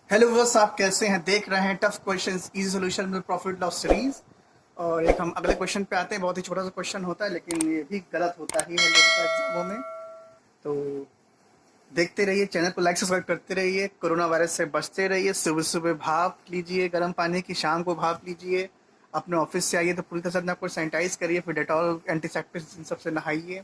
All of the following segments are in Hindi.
हेलो व्यूअर्स, आप कैसे हैं? देख रहे हैं टफ क्वेश्चंस इजी सॉल्यूशन में प्रॉफिट लॉस सीरीज। और एक हम अगले क्वेश्चन पे आते हैं। बहुत ही छोटा सा क्वेश्चन होता है लेकिन ये भी गलत होता ही है लोगों का एग्जामों में। तो देखते रहिए, चैनल को लाइक सब्सक्राइब करते रहिए, कोरोना वायरस से बचते रहिए। सुबह सुबह भाप लीजिए गर्म पानी की, शाम को भाप लीजिए। अपने ऑफिस से आइए तो पूरी तरह से अपने आपको सैनिटाइज करिए, फिर डेटॉल एंटीसेप्टिक इन सबसे नहाइए।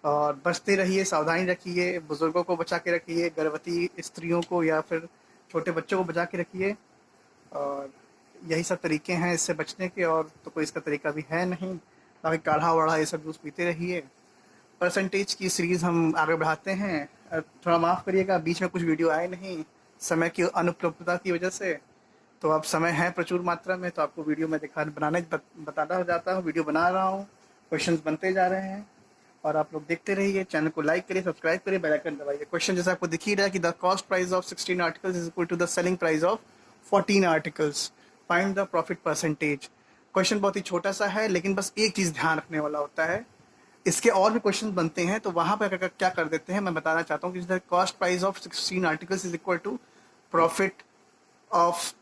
और बचते रहिए, सावधानी रखिए, बुजुर्गों को बचा के रखिए, गर्भवती स्त्रियों को या फिर छोटे बच्चों को बचा के रखिए। और यही सब तरीके हैं इससे बचने के, और तो कोई इसका तरीका भी है नहीं। बाकी काढ़ा वाढ़ा ये सब जूस पीते रहिए। परसेंटेज की सीरीज़ हम आगे बढ़ाते हैं। थोड़ा माफ़ करिएगा, बीच में कुछ वीडियो आए नहीं समय की अनुपलब्धता की वजह से। तो अब समय है प्रचुर मात्रा में, तो आपको वीडियो में बताता जाता हूँ, वीडियो बना रहा हूँ, क्वेश्चंस बनते जा रहे हैं। और आप लोग देखते रहिए, चैनल को लाइक करिए, सब्सक्राइब करिए, बेल आइकन दबाइए। क्वेश्चन जैसे आपको दिख ही रहा है कि the cost price of 16 articles is equal to the selling price of 14 articles, find the profit percentage. Question बहुत ही छोटा सा है लेकिन बस एक चीज़ ध्यान रखने वाला होता है। इसके और भी क्वेश्चन बनते हैं तो वहाँ पर क्या कर देते हैं, मैं बताना चाहता हूँ कि the cost price of 16 articles is equal to profit of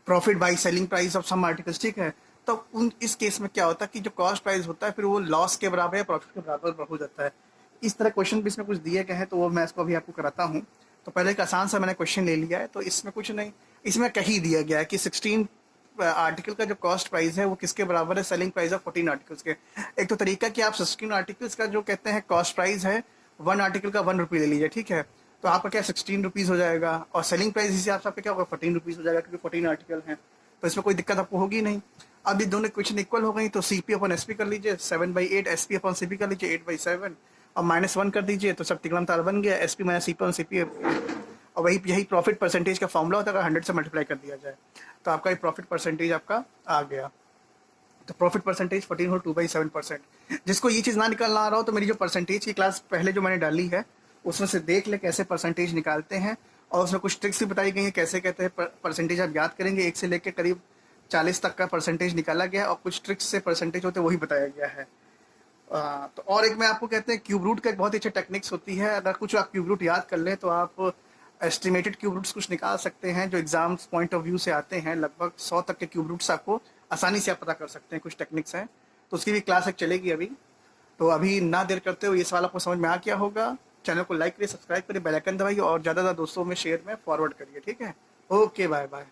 profit by selling price of some articles. ठीक है, तो उन इस केस में क्या होता है कि जो कॉस्ट प्राइस होता है फिर वो लॉस के बराबर या प्रॉफिट के बराबर हो जाता है। इस तरह क्वेश्चन भी इसमें कुछ दिए गए हैं, तो वो मैं इसको अभी आपको कराता हूँ। तो पहले एक आसान सा मैंने क्वेश्चन ले लिया है, तो इसमें कुछ नहीं, इसमें कही दिया गया है कि 16 आर्टिकल का जो कॉस्ट प्राइस है वो किसके बराबर है, सेलिंग प्राइस ऑफ 14 आर्टिकल्स के। एक तो तरीका कि आप 16 आर्टिकल्स का जो कहते हैं कॉस्ट प्राइस है, 1 आर्टिकल का 1 रुपये ले लीजिए। ठीक है, तो आपका क्या 16 रुपीज़ हो जाएगा, और सेलिंग प्राइस इसी हिसाब से आपका क्या होगा, 14 रुपीज़ हो जाएगा, क्योंकि 14 आर्टिकल हैं। तो इसमें कोई दिक्कत आपको होगी नहीं। अब ये दोनों इक्वेशन इक्वल हो गई तो सी पी अपन एस पी कर लीजिए, 7/8 एस पी अपन सी पी कर लीजिए, 8/7। और -1 कर दीजिए तो सब तिगड़म तार बन गया, S P minus C P C P. और वही यही प्रॉफिट परसेंटेज का फॉर्मूला होता है, अगर 100 से मल्टीप्लाई कर दिया जाए तो आपका ये प्रॉफिट परसेंटेज आपका आ गया। तो प्रॉफिट परसेंटेज 14 और 2/7%। जिसको ये चीज़ ना निकालना आ रहा हो तो मेरी जो परसेंटेज की क्लास पहले जो मैंने डाली है उसमें से देख ले कैसे परसेंटेज निकालते हैं। और उसमें कुछ ट्रिक्स भी बताई गई हैं कैसे कहते हैं परसेंटेज आप याद करेंगे। 1 से लेकर करीब 40 तक का परसेंटेज निकाला गया है, और कुछ ट्रिक्स से परसेंटेज होते हैं वही बताया गया है। तो और एक मैं आपको कहते हैं क्यूब रूट का एक बहुत ही अच्छा टेक्निक्स होती है। अगर कुछ आप क्यूब रूट याद कर लें तो आप एस्टिमेटेड क्यूब रूट्स कुछ निकाल सकते हैं जो एग्जाम्स पॉइंट ऑफ व्यू से आते हैं। लगभग 100 तक के क्यूब रूट्स आपको आसानी से आप पता कर सकते हैं। कुछ टेक्निक्स हैं तो उसकी भी क्लास एक चलेगी अभी। तो अभी ना देर करते हुए ये सवाल आपको समझ में आ गया होगा। चैनल को लाइक करिए, सब्सक्राइब करिए, बेल आइकन दबाइए और ज़्यादा ज़्यादा दोस्तों में शेयर में फॉरवर्ड करिए। ठीक है, okay, bye bye.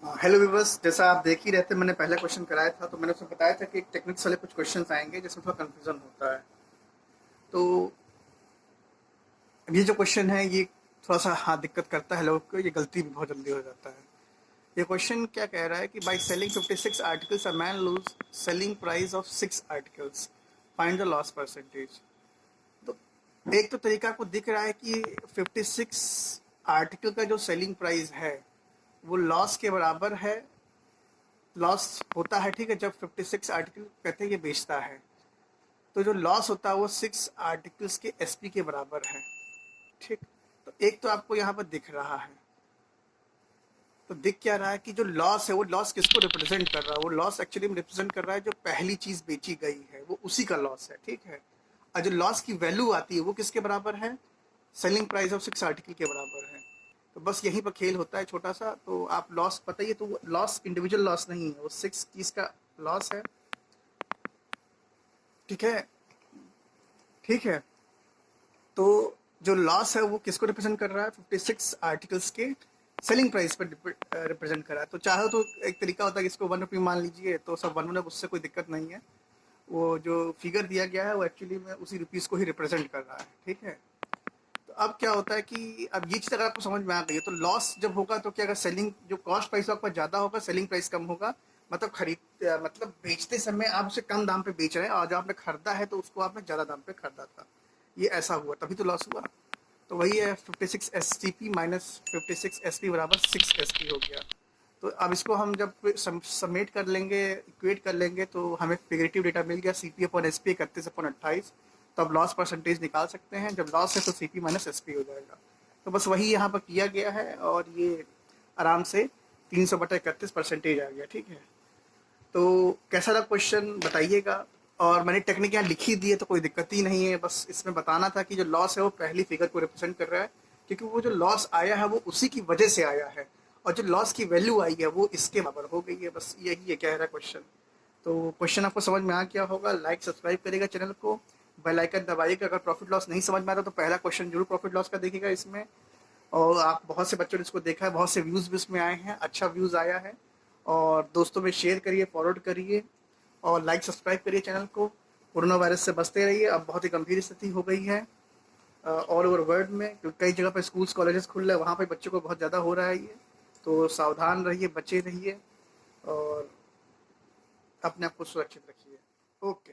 Hello viewers, जैसा आप देख ही रहते, मैंने पहले क्वेश्चन कराया था तो मैंने उसमें बताया था कि एक टेक्निक्स वाले कुछ क्वेश्चंस आएंगे जिसमें थोड़ा कंफ्यूजन होता है। तो ये जो क्वेश्चन है ये थोड़ा सा हाँ दिक्कत करता है लोगों को, ये गलती भी बहुत जल्दी हो जाता है। ये क्वेश्चन क्या कह रहा है कि by selling 56 articles a man lose selling price of 6 articles, find the loss percentage. तो एक तो तरीका आपको दिख रहा है कि 56 आर्टिकल का जो सेलिंग प्राइस है वो लॉस के बराबर है। लॉस होता है, ठीक है, जब 56 आर्टिकल कहते हैं ये बेचता है, तो जो लॉस होता है वो 6 आर्टिकल्स के एसपी के बराबर है। ठीक, तो एक तो आपको यहाँ पर दिख रहा है। तो दिख क्या रहा है कि जो लॉस है वो लॉस किसको रिप्रेजेंट कर रहा है, वो लॉस एक्चुअली में रिप्रेजेंट कर रहा है जो पहली चीज बेची गई है वो उसी का लॉस है। ठीक है, और जो लॉस की वैल्यू आती है वो किसके बराबर है, सेलिंग प्राइस ऑफ 6 आर्टिकल के बराबर है। तो बस यहीं पर खेल होता है छोटा सा। तो आप लॉस बताइए, तो लॉस इंडिविजुअल लॉस नहीं है, वो 6 चीज का लॉस है। ठीक है, ठीक है, तो जो लॉस है वो किसको रिप्रेजेंट कर रहा है, 56 आर्टिकल्स के सेलिंग प्राइस पर रिप्रेजेंट कर रहा है। तो चाहे तो एक तरीका होता है कि इसको 1 रुपये मान लीजिए तो सब 1 उससे कोई दिक्कत नहीं है। वो जो फिगर दिया गया है वो एक्चुअली में उसी रुपीज़ को ही रिप्रेजेंट कर रहा है। ठीक है, तो अब क्या होता है कि अब ये चीज़ अगर आपको समझ में आ गई है तो लॉस जब होगा तो क्या, अगर सेलिंग जो कॉस्ट प्राइस आपका ज़्यादा होगा, सेलिंग प्राइस कम होगा, मतलब मतलब बेचते समय आप उसे कम दाम पे बेच रहे हैं और जो आपने खरीदा है तो उसको आपने ज़्यादा दाम पे खरीदा था, ये ऐसा हुआ, तभी तो लॉस हुआ। तो वही है 56 S T P minus 56 S P बराबर 6 एस पी हो गया। तो अब इसको हम जब सबमिट कर लेंगे, इक्वेट कर लेंगे, तो हमें फिगरेटिव डेटा मिल गया C P upon S P 31/28। तो अब लॉस परसेंटेज निकाल सकते हैं, जब लॉस है तो C P minus S P हो जाएगा। तो बस वही यहाँ पर किया गया है और ये आराम से 300/31 परसेंटेज आ गया। ठीक है, तो कैसा रहा क्वेश्चन बताइएगा। और मैंने टेक्निक यहाँ लिखी दी है तो कोई दिक्कत ही नहीं है, बस इसमें बताना था कि जो लॉस है वो पहली फिगर को रिप्रेजेंट कर रहा है क्योंकि वो जो लॉस आया है वो उसी की वजह से आया है, और जो लॉस की वैल्यू आई है वो इसके बराबर हो गई है। बस यही है कह रहा क्वेश्चन। तो क्वेश्चन आपको समझ में आ गया होगा। लाइक सब्सक्राइब करिएगा चैनल को, बेल आइकन दबाइएगा। अगर प्रॉफिट लॉस नहीं समझ में आता तो पहला क्वेश्चन जरूर प्रॉफिट लॉस का देखिएगा इसमें। और आप बहुत से बच्चों ने इसको देखा है, बहुत से व्यूज़ भी इसमें आए हैं, अच्छा व्यूज़ आया है। और दोस्तों में शेयर करिए, फॉरवर्ड करिए, और लाइक सब्सक्राइब करिए चैनल को। कोरोना वायरस से बचते रहिए। अब बहुत ही गंभीर स्थिति हो गई है ऑल ओवर वर्ल्ड में, क्योंकि कई जगह पर स्कूल्स कॉलेजेस खुल रहे हैं, वहाँ पे बच्चों को बहुत ज़्यादा हो रहा है ये। तो सावधान रहिए, बचे रहिए, और अपने आप को सुरक्षित रखिए। ओके।